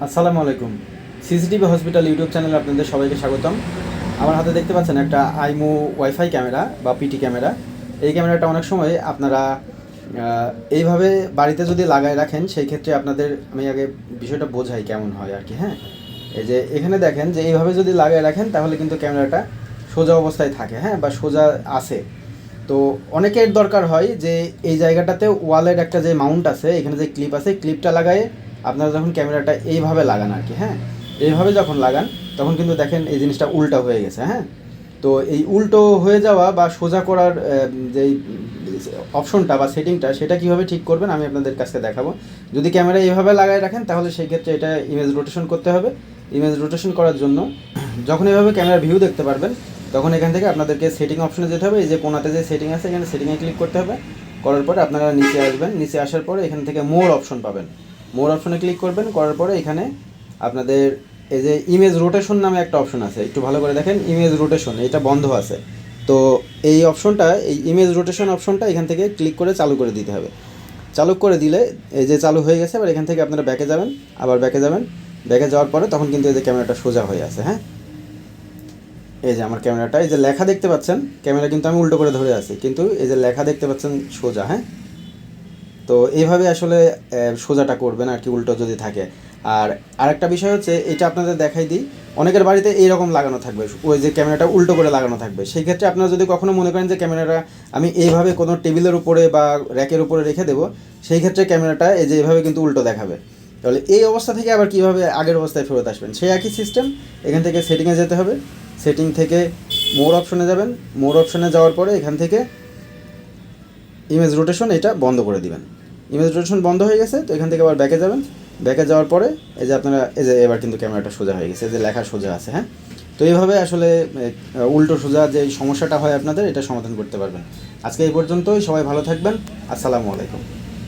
আসসালামু আলাইকুম। CCTV hospital YouTube চ্যানেলে আপনাদের সবাইকে স্বাগতম। আমার হাতে দেখতে পাচ্ছেন একটা আইমো ওয়াইফাই ক্যামেরা বা পিটি ক্যামেরা। এই ক্যামেরাটা অনেক সময় আপনারা এইভাবে বাড়িতে যদি লাগায় রাখেন, সেই ক্ষেত্রে আপনাদের আমি আগে বিষয়টা বোঝাই কেমন হয় আর কি। হ্যাঁ, এই যে এখানে দেখেন যে এইভাবে যদি লাগায় রাখেন তাহলে কিন্তু ক্যামেরাটা সোজা অবস্থায় থাকে, হ্যাঁ, বা সোজা আসে। তো অনেকের দরকার হয় যে এই জায়গাটাতে ওয়ালের একটা যে মাউন্ট আছে, এখানে যে ক্লিপ আছে, ক্লিপটা লাগায়ে আপনারা যখন ক্যামেরাটা এইভাবে লাগান আর কি। হ্যাঁ, এইভাবে যখন লাগান তখন কিন্তু দেখেন এই জিনিসটা উল্টা হয়ে গেছে। হ্যাঁ, তো এই উল্টো হয়ে যাওয়া বা সোজা করার যেই অপশনটা বা সেটিংটা, সেটা কীভাবে ঠিক করবেন আমি আপনাদের কাছে দেখাবো। যদি ক্যামেরা এইভাবে লাগায় রাখেন তাহলে সেই ক্ষেত্রে এটা ইমেজ রোটেশন করতে হবে। ইমেজ রোটেশন করার জন্য যখন এভাবে ক্যামেরার ভিউ দেখতে পারবেন তখন এখান থেকে আপনাদেরকে সেটিং অপশনে যেতে হবে। এই যে কোনাতে যে সেটিং আছে, এখানে সেটিংয়ে ক্লিক করতে হবে। করার পরে আপনারা নিচে আসবেন, নিচে আসার পরে এখান থেকে মোর অপশন পাবেন। মোর অপশনে ক্লিক করবেন, করার পরে এখানে আপনাদের এই যে ইমেজ রোটেশন নামে একটা অপশন আছে, একটু ভালো করে দেখেন। ইমেজ রোটেশন এটা বন্ধ আছে, তো এই অপশনটা, এই ইমেজ রোটেশন অপশনটা এখান থেকে ক্লিক করে চালু করে দিতে হবে। চালু করে দিলে এই যে চালু হয়ে গেছে। এবার এখান থেকে আপনারা ব্যাকে যাবেন, আবার ব্যাকে যাবেন। ব্যাকে যাওয়ার পরে তখন কিন্তু এই যে ক্যামেরাটা সোজা হয়ে আছে। হ্যাঁ, এই যে আমার ক্যামেরাটা, এই যে লেখা দেখতে পাচ্ছেন, ক্যামেরা কিন্তু আমি উল্টো করে ধরে আছি, কিন্তু এই যে লেখা দেখতে পাচ্ছেন সোজা। হ্যাঁ, তো এইভাবে আসলে সোজাটা করবেন আর কি, উল্টো যদি থাকে। আর আরেকটা বিষয় হচ্ছে, এটা আপনাদের দেখাই দিই, অনেকের বাড়িতে এইরকম লাগানো থাকবে, ওই যে ক্যামেরাটা উল্টো করে লাগানো থাকবে। সেই ক্ষেত্রে আপনারা যদি কখনো মনে করেন যে ক্যামেরাটা আমি এইভাবে কোনো টেবিলের উপরে বা র্যাকের উপরে রেখে দেবো, সেই ক্ষেত্রে ক্যামেরাটা এই যে এইভাবে কিন্তু উল্টো দেখাবে। তাহলে এই অবস্থা থেকে আবার কীভাবে আগের অবস্থায় ফেরত আসবেন, সেই একই সিস্টেম। এখান থেকে সেটিংয়ে যেতে হবে, সেটিং থেকে মোর অপশনে যাবেন। মোর অপশনে যাওয়ার পরে এখান থেকে ইমেজ রোটেশন এটা বন্ধ করে দিবেন। ইমেজ রোটেশন বন্ধ হয়ে গেছে, তো এখান থেকে আবার ব্যাকে যাবেন। ব্যাকে যাওয়ার পরে এই যে আপনারা এই যে এবার কিন্তু ক্যামেরাটা সোজা হয়ে গেছে, এই যে লেখা সোজা আছে। হ্যাঁ, তো এইভাবে আসলে উল্টো সোজা যে সমস্যাটা হয় আপনাদের, এটা সমাধান করতে পারবেন। আজকে এই পর্যন্তই, সবাই ভালো থাকবেন। আসসালামু আলাইকুম।